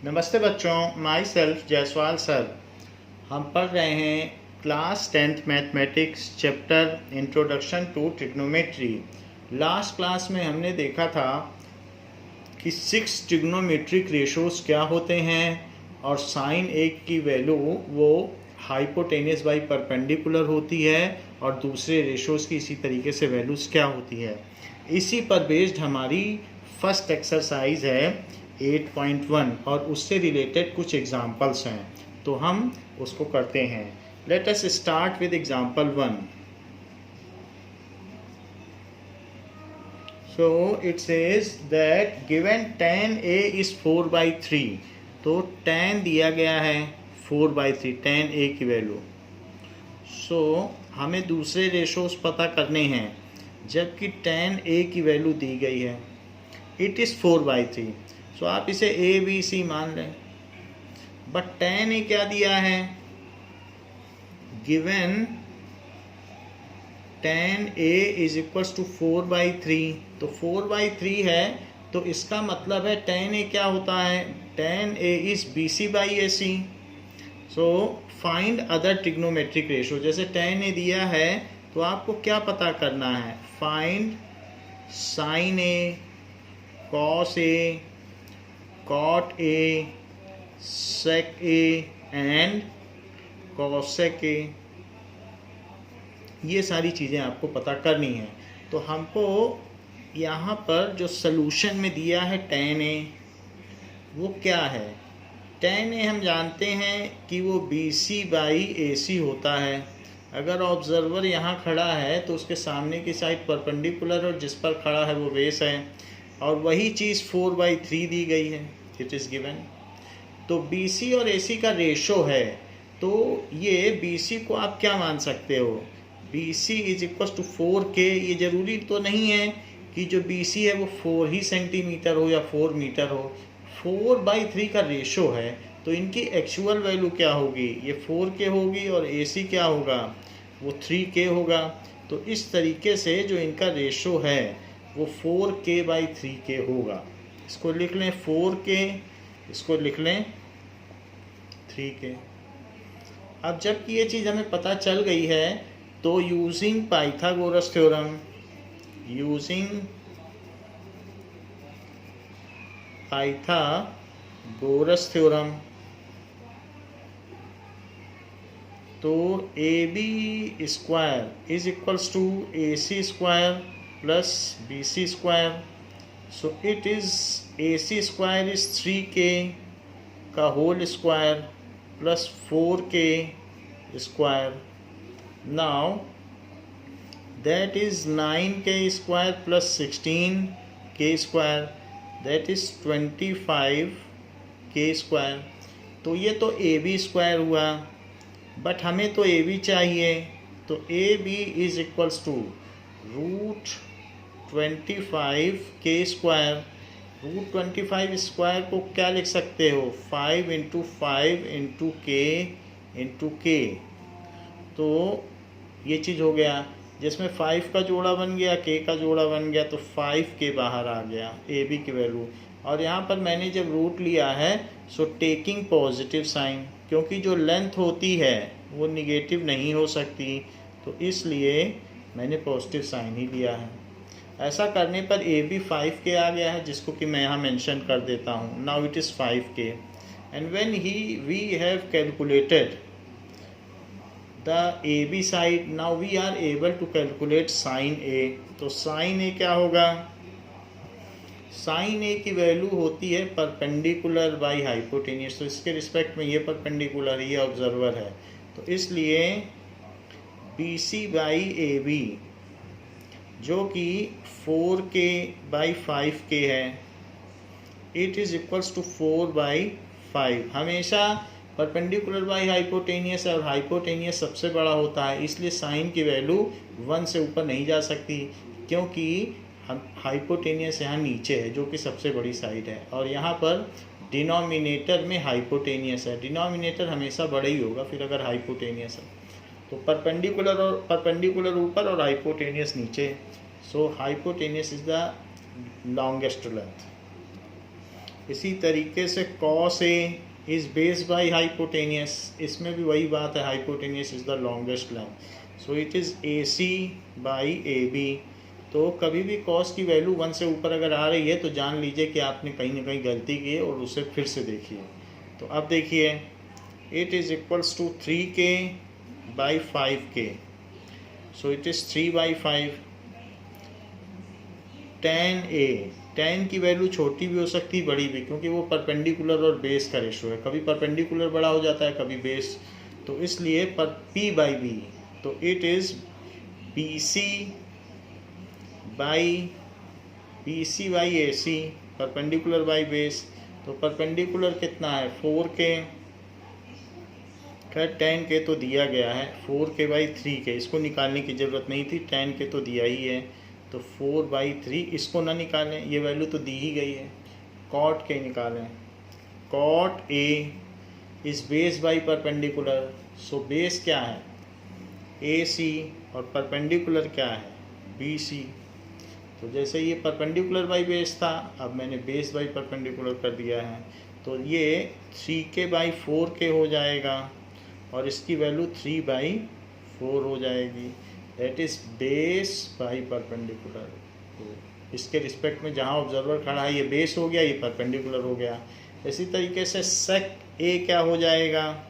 नमस्ते बच्चों, my self Jaiswal sir. हम पढ़ रहे हैं class 10th mathematics chapter introduction to trigonometry. Last class में हमने देखा था कि 6 ट्रिग्नोमेट्रिक रेशोज क्या होते हैं और साइन एक की वैल्यू वो हाइपोटेनियस बाई परपेंडिकुलर होती है और दूसरे रेशोज की इसी तरीके से वैल्यूज़ क्या होती है। इसी पर बेस्ड हमारी फर्स्ट एक्सरसाइज है 8.1 और उससे रिलेटेड कुछ एग्जाम्पल्स हैं, तो हम उसको करते हैं। Let us start with example 1। So it says that given tan a is 4/3। तो tan दिया गया है 4/3, tan a की वैल्यू। सो हमें दूसरे रेशोज पता करने हैं, जबकि tan a की वैल्यू दी गई है, इट इज़ 4/3। सो आप इसे ए बी सी मान लें, बट tan a क्या दिया है, given tan a is equals to 4/3। तो 4/3 है, तो इसका मतलब है tan a क्या होता है, tan a is BC/AC। So find other trigonometric ratio. जैसे tan a दिया है तो आपको क्या पता करना है, find sin a, cos a, cot a, sec a and cosec a। ये सारी चीज़ें आपको पता करनी है। तो हमको यहाँ पर जो सलूशन में दिया है tan a, वो क्या है। tan a हम जानते हैं कि वो BC/AC होता है। अगर ऑब्जर्वर यहाँ खड़ा है तो उसके सामने की साइड परपेंडिकुलर और जिस पर खड़ा है वो बेस है, और वही चीज़ 4/3 दी गई है, इट इज़ गिवन। तो BC और AC का रेशो है, तो ये BC को आप क्या मान सकते हो, BC is equal to 4K। ये ज़रूरी तो नहीं है कि जो BC है वो 4 ही सेंटीमीटर हो या 4 मीटर हो, 4/3 का रेशो है, तो इनकी एक्चुअल वैल्यू क्या होगी, ये 4K होगी और AC क्या होगा, वो 3K होगा। तो इस तरीके से जो इनका रेशो है वो 4K/3K होगा। इसको लिख लें 4K, इसको लिख लें 3K। अब जबकि ये चीज़ हमें पता चल गई है, तो using Pythagoras theorem, using Pythagoras theorem, तो AB square is equals to AC square plus BC square. So it is AC square is 3K का whole square plus 4K square. Now that is 9K square plus 16K square, that is 25K square. तो ये तो AB square हुआ, but हमें तो AB चाहिए, तो AB is equals to √25K square. √25 square को क्या लिख सकते हो, 5 × 5 × K। तो ये चीज़ हो गया, जिसमें 5 का जोड़ा बन गया, K का जोड़ा बन गया, तो 5K बाहर आ गया AB की वैल्यू। और यहाँ पर मैंने जब रूट लिया है, सो टेकिंग पॉजिटिव साइन, क्योंकि जो लेंथ होती है वो निगेटिव नहीं हो सकती, तो इसलिए मैंने पॉजिटिव साइन ही लिया है। ऐसा करने पर AB 5K आ गया है, जिसको कि मैं यहाँ मेंशन कर देता हूँ। Now it is 5K and when we have calculated the AB side, now we are able to calculate sin A। तो sin A क्या होगा, sin A की वैल्यू होती है परपेंडिकुलर बाई हाइपोटेनियस। तो इसके रिस्पेक्ट में ये परपेंडिकुलर, ये ऑब्जर्वर है, तो इसलिए BC/AB जो कि 4K/5K है, इट इज़ इक्वल्स टू 4/5। हमेशा परपेंडिकुलर बाई हाइपोटेनियस और हाइपोटेनियस सबसे बड़ा होता है, इसलिए साइन की वैल्यू 1 से ऊपर नहीं जा सकती, क्योंकि हाइपोटेनियस यहाँ नीचे है जो कि सबसे बड़ी साइड है, और यहाँ पर डिनोमिनेटर में हाइपोटेनियस है। डिनोमिनेटर हमेशा बड़ा ही होगा फिर अगर हाइपोटेनियस है, तो परपेंडिकुलर ऊपर और हाइपोटेनियस नीचे। So hypotenuse is the longest length. इसी तरीके से cos A is based by hypotenuse, इसमें भी वही बात है, hypotenuse is the longest line, so it is AC by AB। तो कभी भी cos की वैल्यू 1 से ऊपर अगर आ रही है तो जान लीजिए कि आपने कहीं ना कहीं गलती की है और उसे फिर से देखिए। तो अब देखिए, it is equals to 3K by 5K, so it is 3/5। tan A, tan की वैल्यू छोटी भी हो सकती है बड़ी भी, क्योंकि वो परपेंडिकुलर और बेस का रेशो है, कभी परपेंडिकुलर बड़ा हो जाता है कभी बेस, तो इसलिए पर P/B, तो it is BC by AC, perpendicular by base. तो परपेंडिकुलर कितना है 4K, खैर tan K तो दिया गया है, 4K/3K, इसको निकालने की ज़रूरत नहीं थी, tan K तो दिया ही है, तो 4/3, इसको ना निकालें, ये वैल्यू तो दी ही गई है। cot K निकालें, cot A is base by perpendicular, so base क्या है AC और परपेंडिकुलर क्या है BC। तो जैसे ये परपेंडिकुलर बाई बेस था, अब मैंने बेस बाई परपेंडिकुलर कर दिया है, तो ये 3K/4K हो जाएगा और इसकी वैल्यू 3/4 हो जाएगी, that is base by perpendicular. तो इसके रिस्पेक्ट में जहाँ ऑब्जर्वर खड़ा है ये बेस हो गया, ये परपेंडिकुलर हो गया। इसी तरीके से सेक ए क्या हो जाएगा,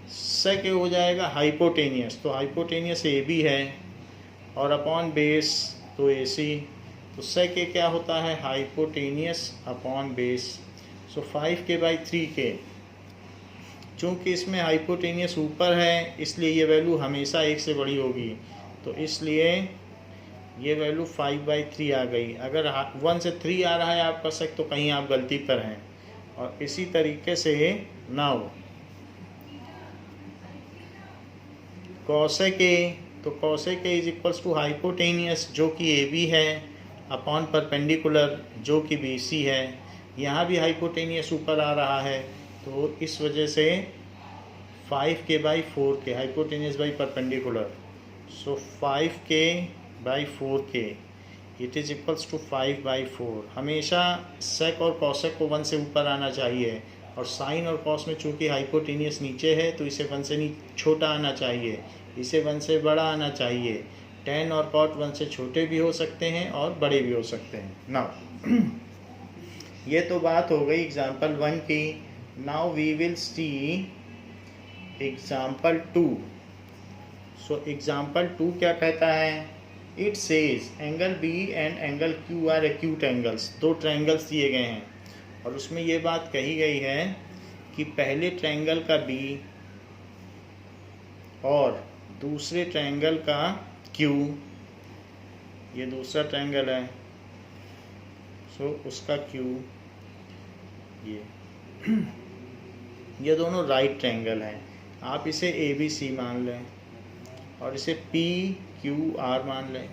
सेक ए हो जाएगा हाइपोटेनियस, तो हाइपोटेनियस ए भी है और अपॉन बेस तो AC, तो सेक ए क्या होता है हाइपोटेनियस अपॉन बेस, सो 5K/3K। चूँकि इसमें हाइपोटेनियस ऊपर है इसलिए ये वैल्यू हमेशा 1 से बड़ी होगी, तो इसलिए ये वैल्यू 5/3 आ गई। अगर 1 से 3 आ रहा है आपका सेक तो कहीं आप गलती पर हैं। और इसी तरीके से नाउ कॉसेक ए, तो cosec A is equals to hypotenuse जो कि AB है अपॉन परपेंडिकुलर जो कि BC है। यहाँ भी हाइपोटेनियस ऊपर आ रहा है, तो इस वजह से 5K/4K, hypotenuse by perpendicular, so 5K/4K it is equals to 5/4। हमेशा सेक और कॉसेक को 1 से ऊपर आना चाहिए, और साइन और कॉस में चूँकि हाइपोटेनियस नीचे है तो इसे 1 से छोटा आना चाहिए, इसे 1 से बड़ा आना चाहिए। tan और cot 1 से छोटे भी हो सकते हैं और बड़े भी हो सकते हैं। नाउ ये तो बात हो गई एग्जाम्पल 1 की। Now we will see example 2। So example 2 क्या कहता है, it says angle B and angle Q are acute angles. 2 triangles दिए गए हैं और उसमें ये बात कही गई है कि पहले ट्रायंगल का B और दूसरे ट्रायंगल का Q, ये दूसरा ट्रायंगल है, सो उसका Q, ये दोनों राइट ट्रायंगल हैं। आप इसे ABC मान लें और इसे PQR मान लें।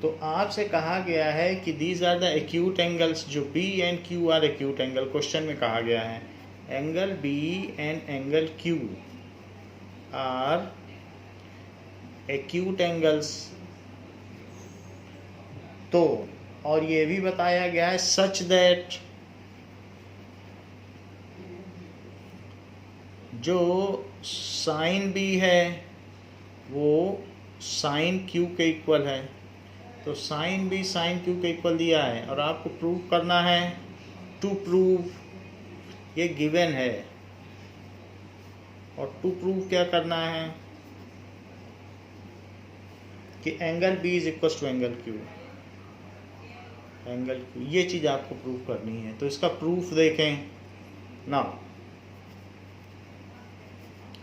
तो आपसे कहा गया है कि these are the acute angles, जो B and Q are acute angle, question में कहा गया है angle B and angle Q are acute angles. तो और ये भी बताया गया है सच दैट जो साइन B है वो साइन Q के इक्वल है। तो साइन B साइन Q के इक्वल दिया है और आपको प्रूव करना है, टू प्रूव, ये गिवन है, और टू प्रूव क्या करना है कि angle B is equal to angle Q, angle Q, ये चीज़ आपको प्रूव करनी है। तो इसका प्रूफ देखें। नाउ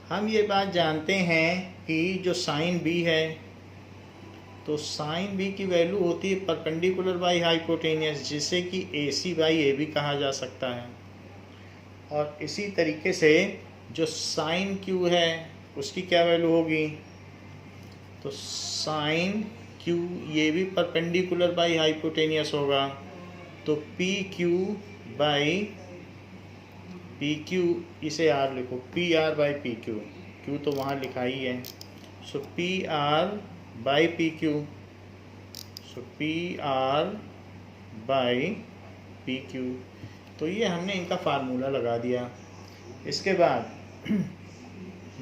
हम ये बात जानते हैं कि जो साइन B है, तो साइन B की वैल्यू होती है परपेंडिकुलर बाई हाइपोटेनियस, जिसे कि AC/AB कहा जा सकता है। और इसी तरीके से जो साइन Q है उसकी क्या वैल्यू होगी, तो साइन Q ये भी परपेंडिकुलर बाई हाइपोटेनियस होगा, तो PQ, इसे R लिखो, PR/PQ, Q तो वहाँ लिखा ही है, सो PR/PQ, सो PR/PQ पी क्यू। तो ये हमने इनका फार्मूला लगा दिया। इसके बाद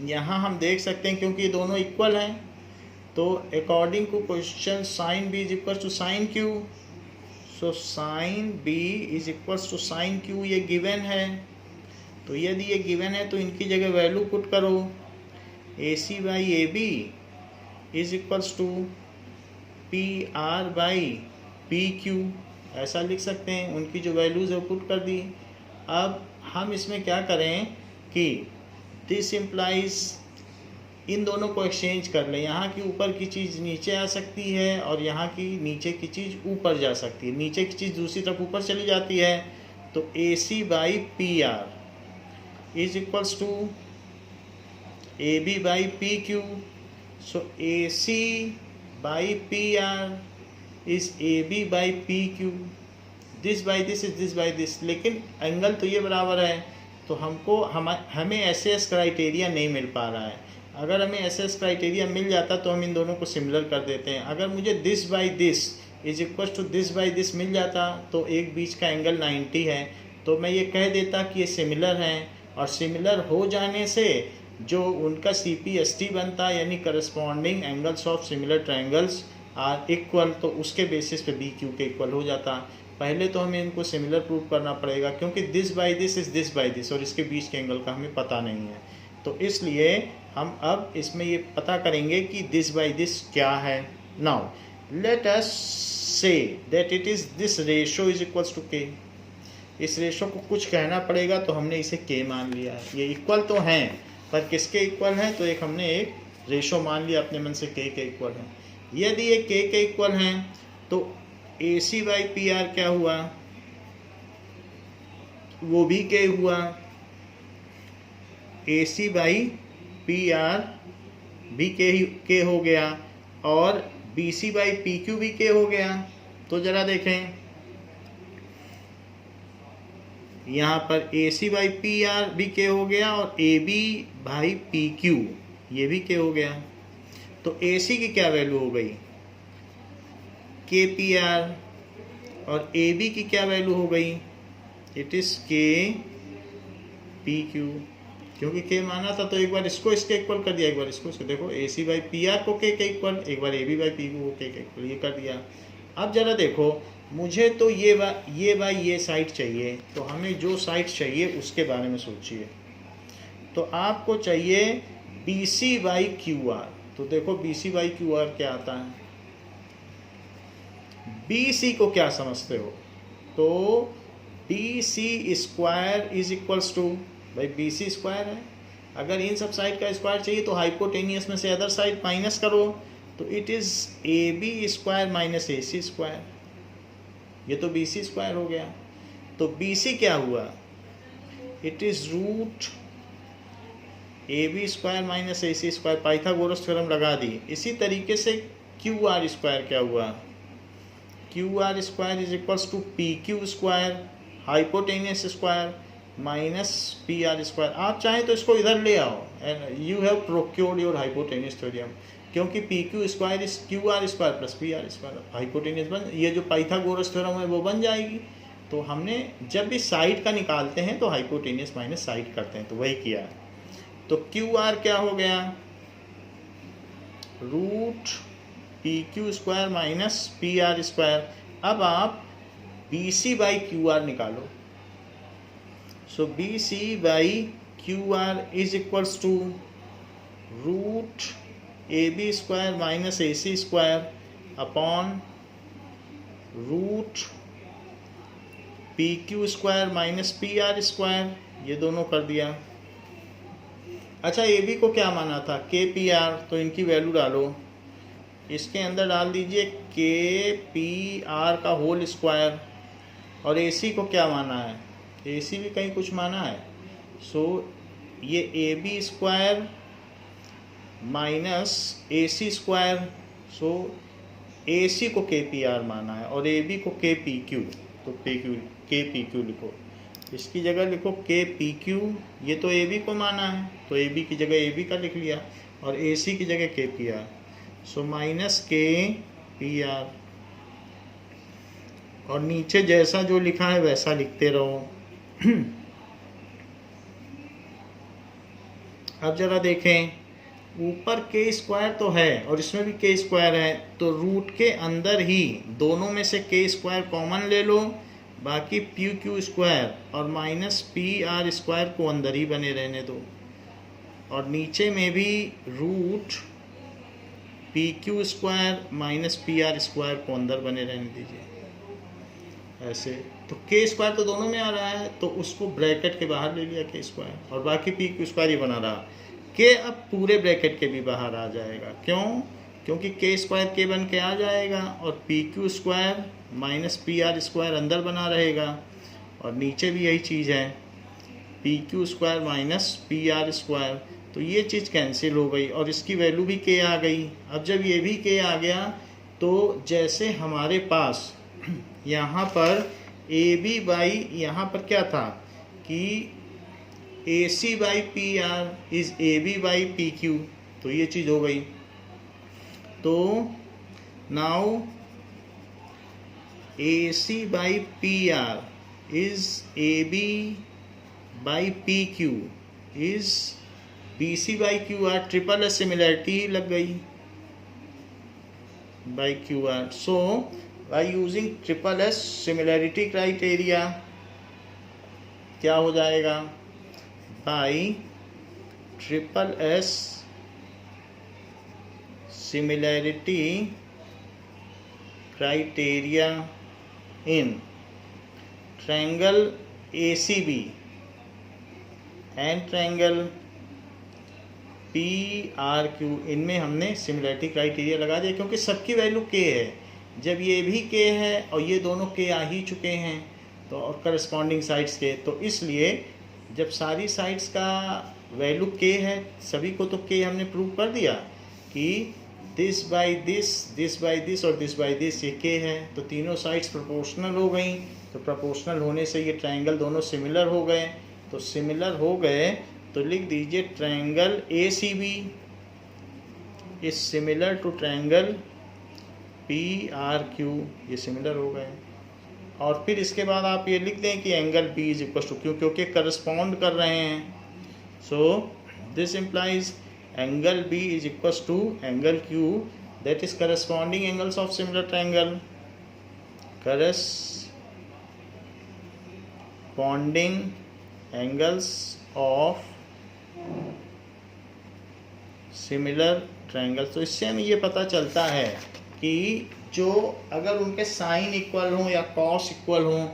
यहाँ हम देख सकते हैं क्योंकि ये दोनों इक्वल हैं, तो according to question sine B is equal to sine Q. So sine B is equals to sine Q, ये गिवन है। तो यदि ये गिवन है तो इनकी जगह वैल्यू पुट करो। A C by A B is equals to P R by P Q, ऐसा लिख सकते हैं। उनकी जो वैल्यूज़ है वो पुट कर दी। अब हम इसमें क्या करें कि दिस इम्प्लाइज इन दोनों को एक्सचेंज कर लें। यहाँ की ऊपर की चीज़ नीचे आ सकती है और यहाँ की नीचे की चीज़ ऊपर जा सकती है। नीचे की चीज़ दूसरी तरफ ऊपर चली जाती है। तो A C by P R is equals to A B by P Q. So A C by P R is A B by P Q. This by this is this by this, लेकिन angle तो ये बराबर है। तो हमें S criteria नहीं मिल पा रहा है। अगर हमें एस क्राइटेरिया मिल जाता तो हम इन दोनों को सिमिलर कर देते हैं। अगर मुझे this by this is equal to this by this मिल जाता तो एक बीच का एंगल 90 है, तो मैं ये कह देता कि ये सिमिलर हैं। और सिमिलर हो जाने से जो उनका CPST बनता यानी corresponding angles of similar triangles are equal, तो उसके बेसिस पे बी क्यू के इक्वल हो जाता। पहले तो हमें इनको सिमिलर प्रूव करना पड़ेगा क्योंकि this by this is this by this और इसके बीच के एंगल का हमें पता नहीं है। तो इसलिए हम अब इसमें ये पता करेंगे कि दिस बाई दिस क्या है। Now let us say that it is this ratio is equals to K. इस रेशो को कुछ कहना पड़ेगा तो हमने इसे के मान लिया है। ये इक्वल तो हैं पर किसके इक्वल हैं, तो एक हमने एक रेशो मान लिया अपने मन से के इक्वल है। यदि ये के इक्वल हैं तो A C by P R क्या हुआ, वो भी के हुआ। A C by P R भी के हो गया और B C by P Q भी के हो गया। तो जरा देखें यहाँ पर A C by P R भी के हो गया और A B by P Q ये भी के हो गया। तो ए सी की क्या वैल्यू हो गई, के पी आर, और ए बी की क्या वैल्यू हो गई, इट इज़ के पी क्यू। क्योंकि के माना था तो एक बार इसको इसके इक्वल कर दिया, एक बार इसको देखो ए सी बाई पी आर को के इक्वल, एक बार ए बी बाई पी को के इक्वल, ये कर दिया। अब जरा देखो मुझे तो ये बाई ये साइड चाहिए, तो हमें जो साइड चाहिए उसके बारे में सोचिए। तो आपको चाहिए B C by Q R. तो देखो B C by Q R क्या आता है, बी सी को क्या समझते हो, तो B C square is equals to, भाई बी सी स्क्वायर है। अगर इन सब साइड का स्क्वायर चाहिए तो हाइपोटेनियस में से अदर साइड माइनस करो, तो it is A B square minus A C square. ये तो बी सी स्क्वायर हो गया। तो बी सी क्या हुआ, it is root A B square minus A C square, Pythagoras theorem लगा दी। इसी तरीके से क्यू आर स्क्वायर क्या हुआ, Q R square is equals to P Q square hypotenuse square minus P R square. आप चाहें तो इसको इधर ले आओ and you have procured your hypotenuse theorem, क्योंकि P Q square is Q R square plus P R square, hypotenuse बन, ये जो पाइथागोरस थ्योरम है वो बन जाएगी। तो हमने जब भी साइड का निकालते हैं तो हाइपोटेनियस माइनस साइड करते हैं, तो वही किया। तो क्यू आर क्या हो गया, root P Q square minus P R square. अब आप B C by Q R निकालो। So B C by Q R is equals to root A B square minus A C square upon root P Q square minus P R square, ये दोनों कर दिया। अच्छा A B को क्या माना था, के पी आर, तो इनकी वैल्यू डालो, इसके अंदर डाल दीजिए के पी आर का होल स्क्वायर। और ए सी को क्या माना है, ए सी भी कहीं कुछ माना है। सो ये A B square minus A C square, so A C को के पी आर माना है और ए बी को के पी क्यू, तो के पी क्यू लिखो, इसकी जगह लिखो के पी क्यू। ये तो ए बी को माना है तो ए बी की जगह ए बी का लिख लिया और ए सी की जगह के पी आर, सो माइनस के पी आर। और नीचे जैसा जो लिखा है वैसा लिखते रहो। अब जरा देखें, ऊपर के स्क्वायर तो है और इसमें भी के स्क्वायर है, तो रूट के अंदर ही दोनों में से के स्क्वायर कॉमन ले लो, बाकी पी क्यू स्क्वायर और माइनस पी आर स्क्वायर को अंदर ही बने रहने दो, और नीचे में भी root P Q square minus P R square को अंदर बने रहने दीजिए ऐसे। तो के स्क्वायर तो दोनों में आ रहा है, तो उसको ब्रैकेट के बाहर ले लिया के स्क्वायर, और बाकी पी क्यू स्क्वायर ही बना रहा। के अब पूरे ब्रैकेट के भी बाहर आ जाएगा, क्यों? क्योंकि के स्क्वायर के बन के आ जाएगा और P Q square minus P R square अंदर बना रहेगा, और नीचे भी यही चीज़ है, P Q square minus P R square. तो ये चीज़ कैंसिल हो गई और इसकी वैल्यू भी के आ गई। अब जब ये भी के आ गया, तो जैसे हमारे पास यहाँ पर ए बी बाई, यहाँ पर क्या था कि A C by P R is A B by P Q, तो ये चीज़ हो गई। तो now A C by P R is A B by P Q is B C by Q R, triple S similarity लग गई by Q R. So by using triple S similarity criteria क्या हो जाएगा? By triple S similarity criteria in triangle ACB and triangle PRQ, इनमें हमने similarity criteria लगा दिया, क्योंकि सबकी वैल्यू k है। जब ये भी k है और ये दोनों k आ ही चुके हैं, तो और करस्पॉन्डिंग साइड्स के, तो इसलिए जब सारी साइड्स का वैल्यू k है, सभी को तो k हमने प्रूव कर दिया कि दिस बाई दिस और दिस बाई दिस ये k है, तो तीनों साइड्स प्रोपोर्शनल हो गई। तो प्रोपोर्शनल होने से ये ट्रायंगल दोनों सिमिलर हो गए, तो सिमिलर हो गए तो लिख दीजिए triangle ACB is similar to triangle PRQ, ये सिमिलर हो गए। और फिर इसके बाद आप ये लिख दें कि angle B is equal to Q, क्योंकि करस्पॉन्ड कर रहे हैं। So this implies angle B is equal to angle Q, that is corresponding angles of similar triangle, corresponding angles of similar triangles. तो इससे हमें ये पता चलता है कि जो अगर उनके साइन इक्वल हों या कॉस इक्वल हों,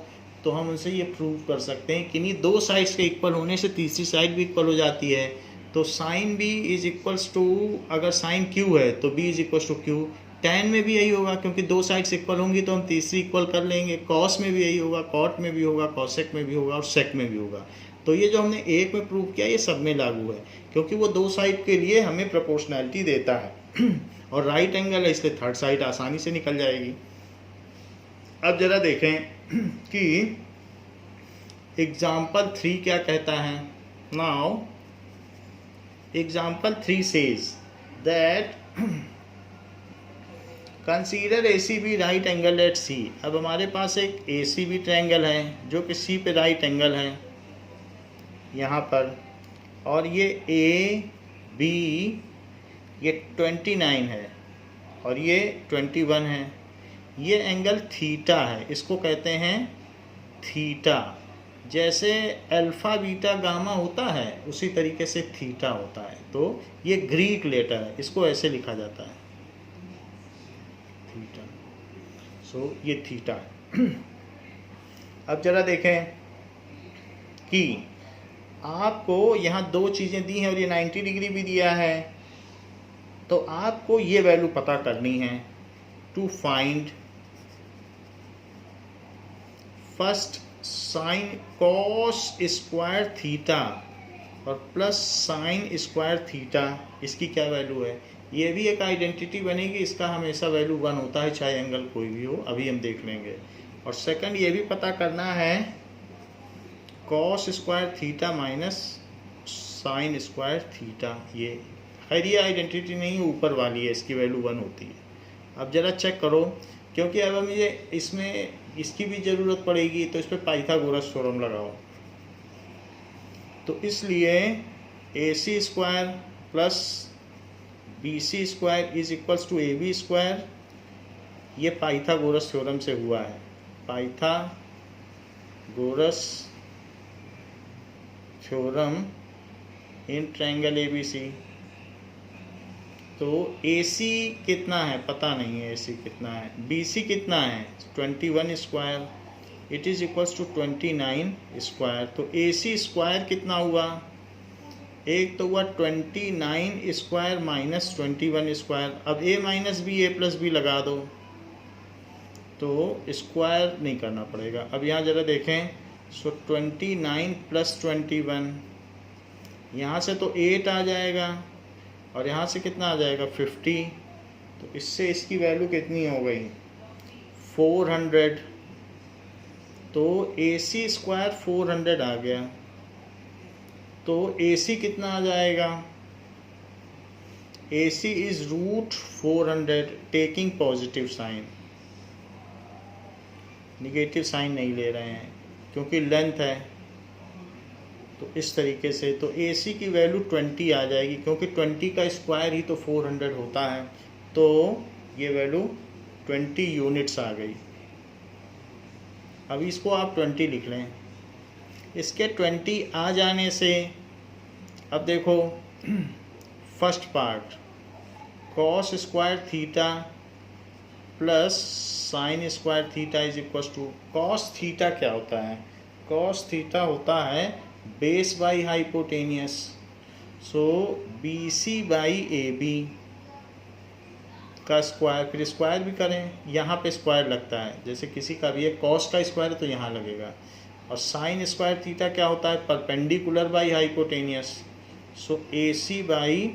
तो हम उनसे ये प्रूव कर सकते हैं कि नहीं, दो साइड्स के इक्वल होने से तीसरी साइड भी इक्वल हो जाती है। तो sine B is equals to, अगर साइन क्यू है तो B is equals to Q. Tan में भी यही होगा, क्योंकि दो साइड्स इक्वल होंगी तो हम तीसरी इक्वल कर लेंगे। कॉस में भी यही होगा, कॉट में भी होगा, कॉसेक में भी होगा और सेक में भी होगा। तो ये जो हमने एक में प्रूव किया, ये सब में लागू है, क्योंकि वो दो साइड के लिए हमें प्रोपोर्शनैलिटी देता है और राइट एंगल है, इसलिए थर्ड साइड आसानी से निकल जाएगी। अब जरा देखें कि एग्जाम्पल 3 क्या कहता है। Now example 3 says that consider ACB right angle at C। अब हमारे पास एक ACB ट्रायंगल है जो कि C पे राइट एंगल है यहाँ पर, और ये AB ये 29 है और ये 21 है। ये एंगल थीटा है, इसको कहते हैं थीटा। जैसे अल्फ़ा बीटा गामा होता है उसी तरीके से थीटा होता है। तो ये ग्रीक लेटर है, इसको ऐसे लिखा जाता है थीटा। सो ये थीटा है। अब जरा देखें कि आपको यहाँ दो चीज़ें दी हैं और ये 90 डिग्री भी दिया है, तो आपको ये वैल्यू पता करनी है to find first sine cos square theta और प्लस साइन स्क्वायर थीटा, इसकी क्या वैल्यू है। ये भी एक आइडेंटिटी बनेगी, इसका हमेशा वैल्यू 1 होता है चाहे एंगल कोई भी हो, अभी हम देख लेंगे। और सेकंड ये भी पता करना है cos square theta minus sign square theta. ये खैर ये आइडेंटिटी नहीं है, ऊपर वाली है, इसकी वैल्यू 1 होती है। अब ज़रा चेक करो, क्योंकि अब हम ये इसमें इसकी भी ज़रूरत पड़ेगी, तो इस पर पाइथागोरस थ्योरम लगाओ। तो इसलिए AC square plus BC square is equals to AB square, ये पाइथागोरस थ्योरम से हुआ है। Pythagoras theorem in triangle ABC। तो AC कितना है पता नहीं है, AC कितना है, BC कितना है 21 square, it is equals to 29 square. तो AC स्क्वायर कितना हुआ, एक तो हुआ 29 स्क्वायर माइनस 21 स्क्वायर। अब A minus B A plus B लगा दो तो स्क्वायर नहीं करना पड़ेगा। अब यहाँ ज़रा देखें, सो 29 प्लस 21, यहाँ से तो 8 आ जाएगा और यहाँ से कितना आ जाएगा 50। तो इससे इसकी वैल्यू कितनी हो गई 400। तो AC स्क्वायर 400 आ गया। तो AC कितना आ जाएगा, AC is root 400 taking positive sign, negative sign नहीं ले रहे हैं क्योंकि लेंथ है। तो इस तरीके से तो AC की वैल्यू 20 आ जाएगी, क्योंकि 20 का स्क्वायर ही तो 400 होता है। तो ये वैल्यू 20 यूनिट्स आ गई। अब इसको आप 20 लिख लें। इसके 20 आ जाने से अब देखो first part cos square theta plus sine square theta is equal to, cos theta क्या होता है, कॉस थीटा होता है base by hypotenuse. So BC by AB का स्क्वायर, फिर स्क्वायर भी करें, यहाँ पे स्क्वायर लगता है, जैसे किसी का भी है कॉस का स्क्वायर तो यहाँ लगेगा। और साइन स्क्वायर थीटा क्या होता है, perpendicular by hypotenuse. So AC by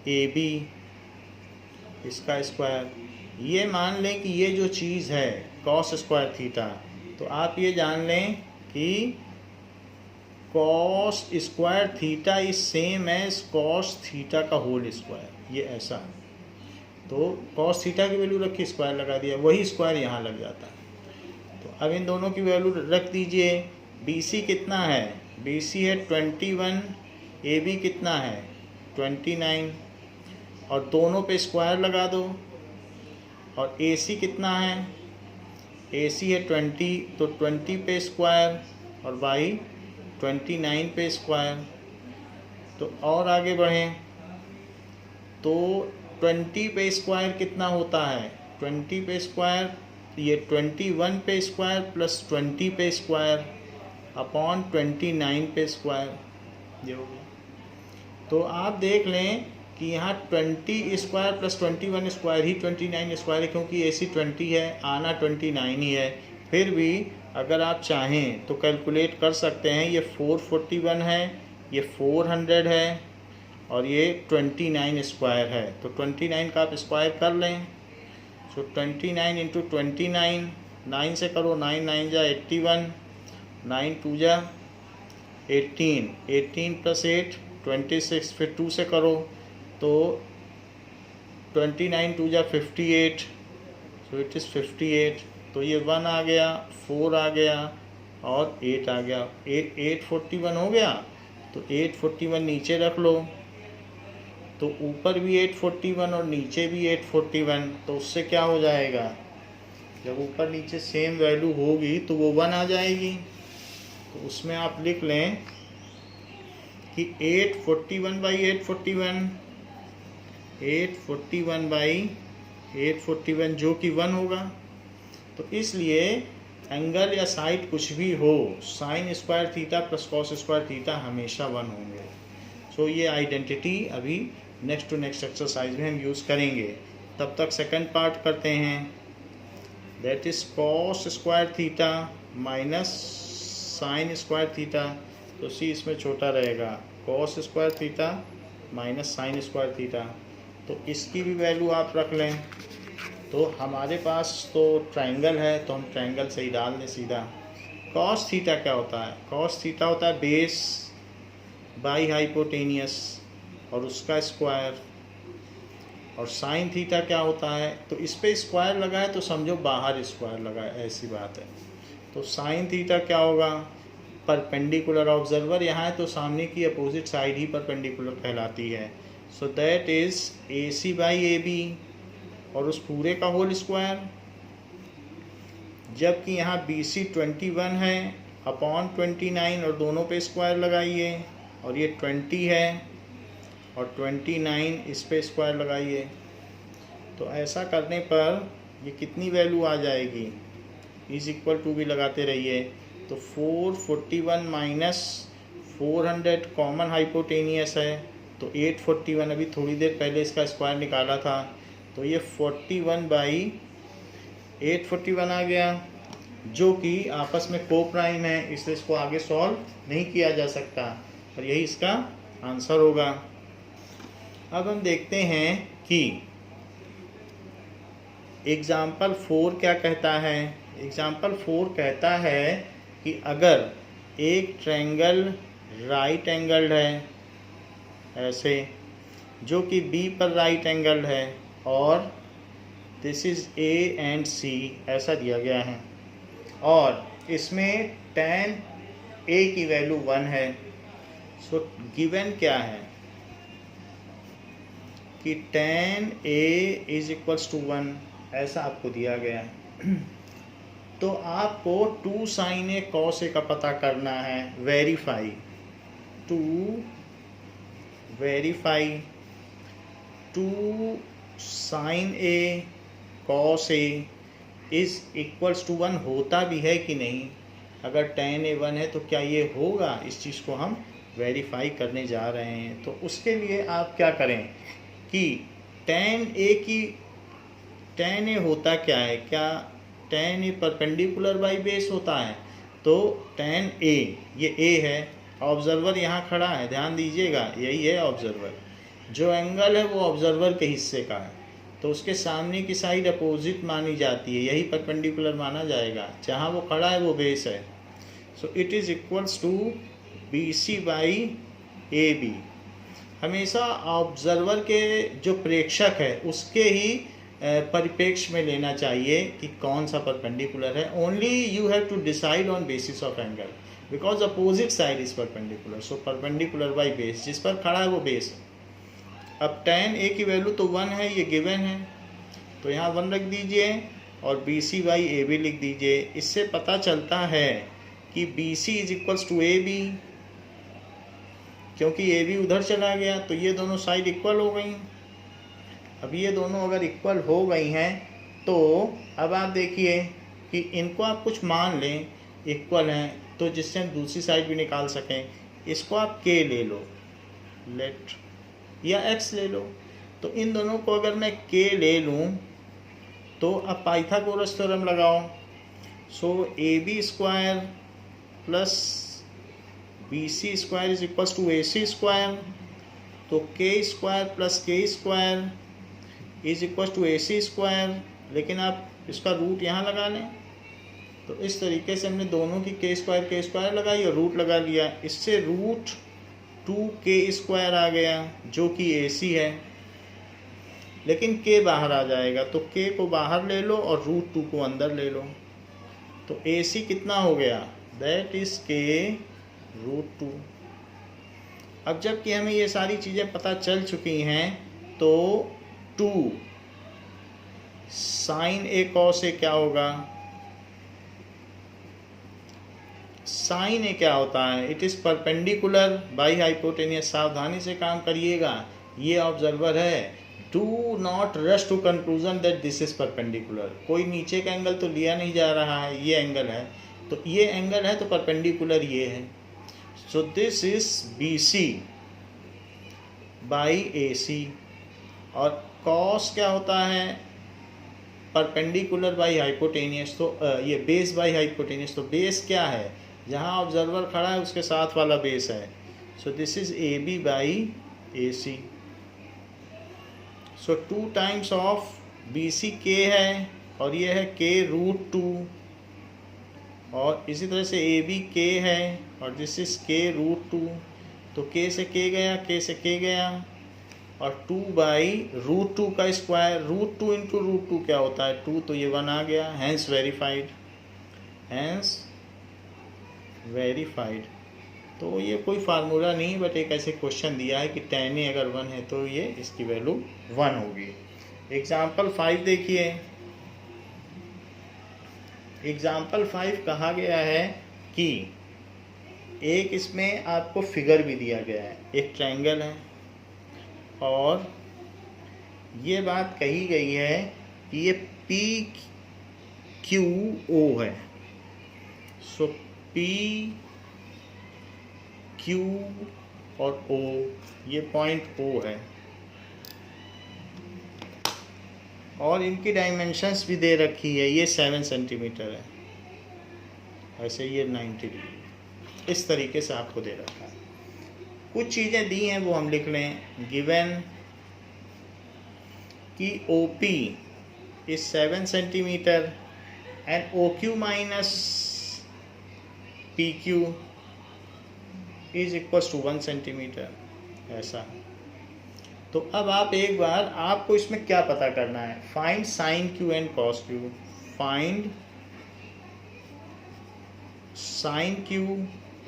AB इसका स्क्वायर। ये मान लें कि ये जो चीज़ है कॉस स्क्वायर थीटा, तो आप ये जान लें कि cos square theta is same as cos theta का होल स्क्वायर, ये ऐसा। तो कॉस थीटा की वैल्यू रखी, स्क्वायर लगा दिया, वही स्क्वायर यहाँ लग जाता है। तो अब इन दोनों की वैल्यू रख दीजिए। BC कितना है, BC है 21, AB कितना है 29, और दोनों पे स्क्वायर लगा दो। और AC कितना है, AC है 20, तो 20 पे स्क्वायर और बाई 29 पे स्क्वायर। तो और आगे बढ़ें तो 20 पे स्क्वायर कितना होता है, 20 पे स्क्वायर ये 21 पे स्क्वायर प्लस 20 पे स्क्वायर अपॉन 29 पे स्क्वायर, ये हो गया। तो आप देख लें कि यहाँ 20 स्क्वायर प्लस 21 स्क्वायर ही 29 स्क्वायर है, क्योंकि AC 20 है, आना 29 ही है। फिर भी अगर आप चाहें तो कैलकुलेट कर सकते हैं, ये 441 है, ये 400 है और ये 29 स्क्वायर है। तो 29 का आप स्क्वायर कर लें। सो 29 इंटू 29, 9 से करो, 9 9 जा 81, 9 2 जा 18, 18 प्लस 8 26, फिर 2 से करो तो 29 2 जा 58, सो इट इज़ 58। तो ये 1 आ गया, 4 आ गया और 8 आ गया, 841 हो गया। तो 841 नीचे रख लो, तो ऊपर भी 841 और नीचे भी 841, तो उससे क्या हो जाएगा, जब ऊपर नीचे सेम वैल्यू होगी तो वो 1 आ जाएगी। तो उसमें आप लिख लें कि 841 बाई 841, 841 बाई 841 जो कि 1 होगा। तो इसलिए एंगल या साइड कुछ भी हो, sign square theta plus cos square theta हमेशा 1 होंगे। सो ये आइडेंटिटी अभी नेक्स्ट टू नेक्स्ट एक्सरसाइज में हम यूज़ करेंगे। तब तक सेकंड पार्ट करते हैं, that is cos square theta minus sign square theta. तो सी इसमें छोटा रहेगा, cos square theta minus sign square theta. तो इसकी भी वैल्यू आप रख लें। तो हमारे पास तो ट्रायंगल है, तो हम ट्रायंगल से ही डाल दें सीधा। कॉस थीटा क्या होता है, कॉस थीटा होता है बेस बाई हाइपोटेनियस और उसका स्क्वायर और साइन थीटा क्या होता है, तो इस पे स्क्वायर लगा है तो समझो बाहर स्क्वायर लगा है, ऐसी बात है। तो साइन थीटा क्या होगा, परपेंडिकुलर ऑब्जर्वर यहाँ है तो सामने की अपोजिट साइड ही परपेंडिकुलर कहलाती है। So that is AC by AB और उस पूरे का होल स्क्वायर, जबकि यहाँ BC 21 है अपॉन 29 और दोनों पे स्क्वायर लगाइए, और ये 20 है और 29 इस पे स्क्वायर लगाइए। तो ऐसा करने पर ये कितनी वैल्यू आ जाएगी, इज इक्वल टू भी लगाते रहिए। तो 441 माइनस 400 कॉमन हाइपोटेनियस है, तो 841, अभी थोड़ी देर पहले इसका स्क्वायर निकाला था, तो ये 41 बाई 841 आ गया, जो कि आपस में को प्राइम है, इसलिए इसको आगे सॉल्व नहीं किया जा सकता, और यही इसका आंसर होगा। अब हम देखते हैं कि एग्जाम्पल 4 क्या कहता है। एग्जाम्पल 4 कहता है कि अगर एक ट्रायंगल राइट एंगल्ड है ऐसे, जो कि B पर राइट एंगल है, और this is A and C ऐसा दिया गया है, और इसमें tan A की वैल्यू 1 है। सो गिवन क्या है कि tan A is equals to 1, ऐसा आपको दिया गया है। तो आपको 2 sin A cos A का पता करना है, verify, to verify 2 sin A cos A is equals to 1 होता भी है कि नहीं। अगर tan A 1 है तो क्या ये होगा, इस चीज़ को हम वेरीफाई करने जा रहे हैं। तो उसके लिए आप क्या करें कि tan A होता क्या है, क्या tan A perpendicular by base होता है, तो tan A ये A है, ऑब्जर्वर यहाँ खड़ा है, ध्यान दीजिएगा, यही है ऑब्जर्वर, जो एंगल है वो ऑब्जर्वर के हिस्से का है, तो उसके सामने की साइड अपोजिट मानी जाती है, यही परपेंडिकुलर माना जाएगा, जहाँ वो खड़ा है वो बेस है। So it is equals to BC by AB। हमेशा ऑब्जर्वर के जो प्रेक्षक है उसके ही परिप्रेक्ष्य में लेना चाहिए कि कौन सा परपेंडिकुलर है। Only you have to decide on basis of angle, because opposite side is perpendicular, so perpendicular by base, जिस पर खड़ा है वो बेस है। अब tan A की वैल्यू तो 1 है, ये गिवन है, तो यहाँ 1 रख दीजिए और BC बाई AB लिख दीजिए। इससे पता चलता है कि BC is equals to AB, क्योंकि AB उधर चला गया तो ये दोनों साइड इक्वल हो गई। अब ये दोनों अगर इक्वल हो गई हैं तो अब आप देखिए कि इनको आप कुछ मान लें इक्वल हैं, तो जिससे हम दूसरी साइड भी निकाल सकें। इसको आप K ले लो, लेट, या X ले लो। तो इन दोनों को अगर मैं K ले लूँ तो अब पाइथागोरस थ्योरम लगाओ। So AB square plus BC square is equals to AC square, तो K square plus K square is equal to AC square, लेकिन आप इसका रूट यहाँ लगा लें। तो इस तरीके से हमने दोनों की K स्क्वायर लगाई और रूट लगा लिया, इससे रूट 2K स्क्वायर आ गया जो कि AC है, लेकिन K बाहर आ जाएगा, तो K को बाहर ले लो और रूट 2 को अंदर ले लो। तो AC कितना हो गया, दैट इज K रूट 2। अब जबकि हमें ये सारी चीज़ें पता चल चुकी हैं, तो 2 sin A cos A क्या होगा, sin A क्या होता है, it is perpendicular by hypotenuse. सावधानी से काम करिएगा, ये ऑब्जर्वर है, do not rush to conclusion that this is perpendicular. कोई नीचे का एंगल तो लिया नहीं जा रहा है, ये एंगल है, तो ये एंगल है तो परपेंडिकुलर ये है। So this is BC by AC, और cos क्या होता है, परपेंडिकुलर बाई हाइपोटेनियस, तो ये बेस बाई हाइपोटेनियस, तो बेस क्या है, जहाँ ऑब्जर्वर खड़ा है उसके साथ वाला बेस है। So this is AB by AC। So 2 times of BC K है, और ये है K रूट 2, और इसी तरह से AB K है, और दिस इज K रूट 2, तो K से K गया, K से K गया, और 2 बाई √2 का स्क्वायर, √2 इंटू √2 क्या होता है 2, तो ये 1 आ गया, हैंस वेरीफाइड। तो ये कोई फार्मूला नहीं, बट एक ऐसे क्वेश्चन दिया है कि tan A अगर 1 है तो ये इसकी वैल्यू 1 होगी। एग्जाम्पल 5 देखिए। एग्जाम्पल 5 कहा गया है कि एक इसमें आपको फिगर भी दिया गया है, एक ट्रायंगल है और ये बात कही गई है कि ये PQO है। सो PQ और O, ये पॉइंट O है और इनकी डायमेंशंस भी दे रखी है। ये 7 सेंटीमीटर है, ऐसे ये 90 डिग्री, इस तरीके से आपको दे रखा है। कुछ चीज़ें दी हैं वो हम लिख लें। गिवन कि OP is 7 centimetre and OQ minus PQ is equal to 1 centimetre, ऐसा। तो अब आप एक बार, आपको इसमें क्या पता करना है, find sign Q and cos Q। Find sign Q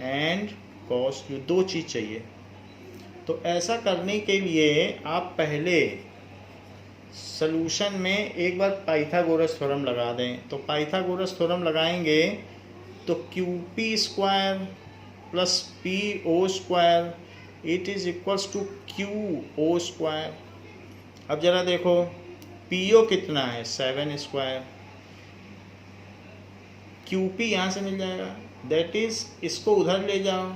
and cos Q, दो चीज़ चाहिए। तो ऐसा करने के लिए आप पहले सॉल्यूशन में एक बार पाइथागोरस थ्योरम लगा दें। तो पाइथागोरस थ्योरम लगाएंगे तो QP square plus PO square it is equals to QO square. अब जरा देखो PO कितना है 7 स्क्वायर, QP यहाँ से मिल जाएगा, दैट इज इसको उधर ले जाओ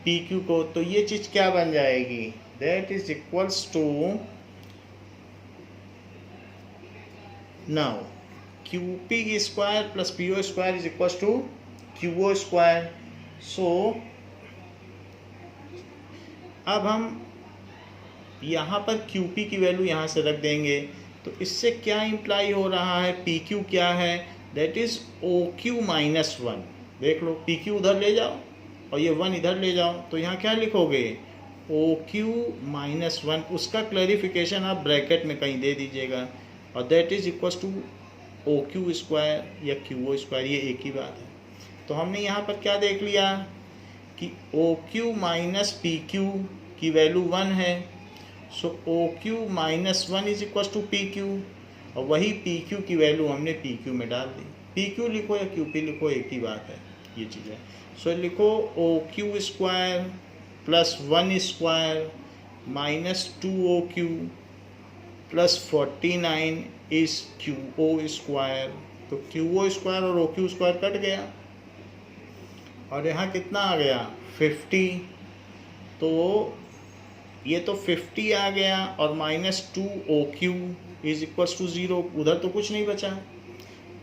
PQ को, तो ये चीज़ क्या बन जाएगी, that is equals to, now QP square plus PO square is equals to QO square. So अब हम यहाँ पर QP की वैल्यू यहाँ से रख देंगे। तो इससे क्या इम्प्लाई हो रहा है, PQ क्या है, दैट इज OQ माइनस 1। देख लो PQ उधर ले जाओ और ये 1 इधर ले जाओ, तो यहाँ क्या लिखोगे OQ माइनस 1, उसका क्लैरिफिकेशन आप ब्रैकेट में कहीं दे दीजिएगा, और that is equals to OQ square या QO स्क्वायर, ये एक ही बात है। तो हमने यहाँ पर क्या देख लिया कि OQ माइनस PQ की वैल्यू 1 है, so OQ minus 1 is equals to PQ, और वही PQ की वैल्यू हमने PQ में डाल दी। PQ लिखो या QP लिखो एक ही बात है, ये चीज़ है। सो लिखो OQ square plus 1 square minus 2OQ plus 49 is QO square. तो QO स्क्वायर और OQ स्क्वायर कट गया और यहाँ कितना आ गया 50। तो ये तो 50 आ गया और minus 2OQ is equals to 0, उधर तो कुछ नहीं बचा।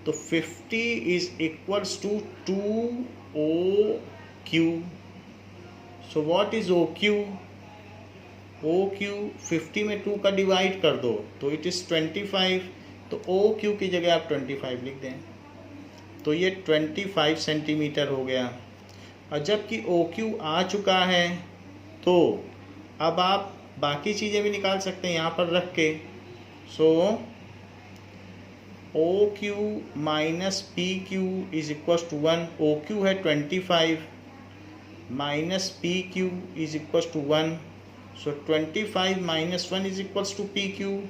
तो 50 is equals to 2OQ। So what is OQ? OQ 50 में 2 का डिवाइड कर दो तो इट इज़ 25। तो OQ की जगह आप 25 लिख दें, तो ये 25 सेंटीमीटर हो गया। और जबकि OQ आ चुका है तो अब आप बाकी चीज़ें भी निकाल सकते हैं यहाँ पर रख के। So OQ minus PQ is equals to 1। OQ है 25 minus PQ is equals to 1। So 25 minus 1 is equals to PQ,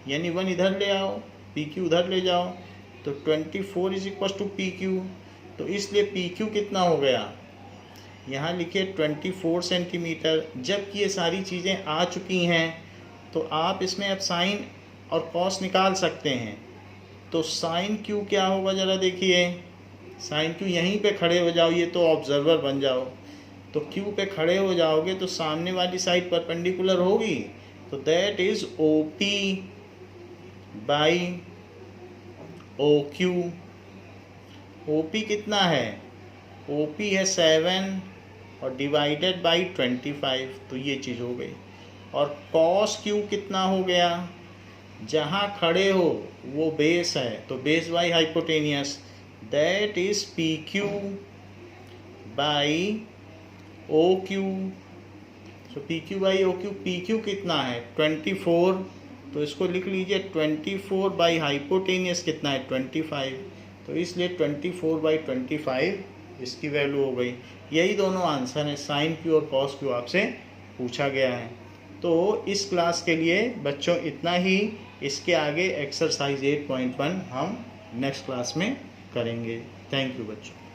यानी 1 इधर ले आओ, PQ उधर ले जाओ, तो 24 इज इक्वल्स टू PQ। तो इसलिए PQ कितना हो गया, यहाँ लिखे 24 सेंटीमीटर। जबकि ये सारी चीज़ें आ चुकी हैं तो आप इसमें अब साइन और कॉस निकाल सकते हैं। तो साइन Q क्या होगा ज़रा देखिए, साइन Q यहीं पे खड़े हो जाओ, ये तो ऑब्जर्वर बन जाओ। तो Q पे खड़े हो जाओगे तो सामने वाली साइड परपेंडिकुलर होगी, तो that is OP by OQ। OP कितना है, OP है 7 और डिवाइडेड बाई 25, तो ये चीज़ हो गई। और कॉस Q कितना हो गया, जहाँ खड़े हो वो बेस है तो base by hypotenuse, that is PQ by OQ। तो P Q by O Q, P Q कितना है 24, तो इसको लिख लीजिए 24 बाई हाइपोटेनियस कितना है 25, तो इसलिए 24 बाई 25 इसकी वैल्यू हो गई। यही दोनों आंसर हैं, साइन क्यू और कॉस क्यू आपसे पूछा गया है। तो इस क्लास के लिए बच्चों इतना ही। इसके आगे एक्सरसाइज 8.1 हम नेक्स्ट क्लास में करेंगे। थैंक यू बच्चों।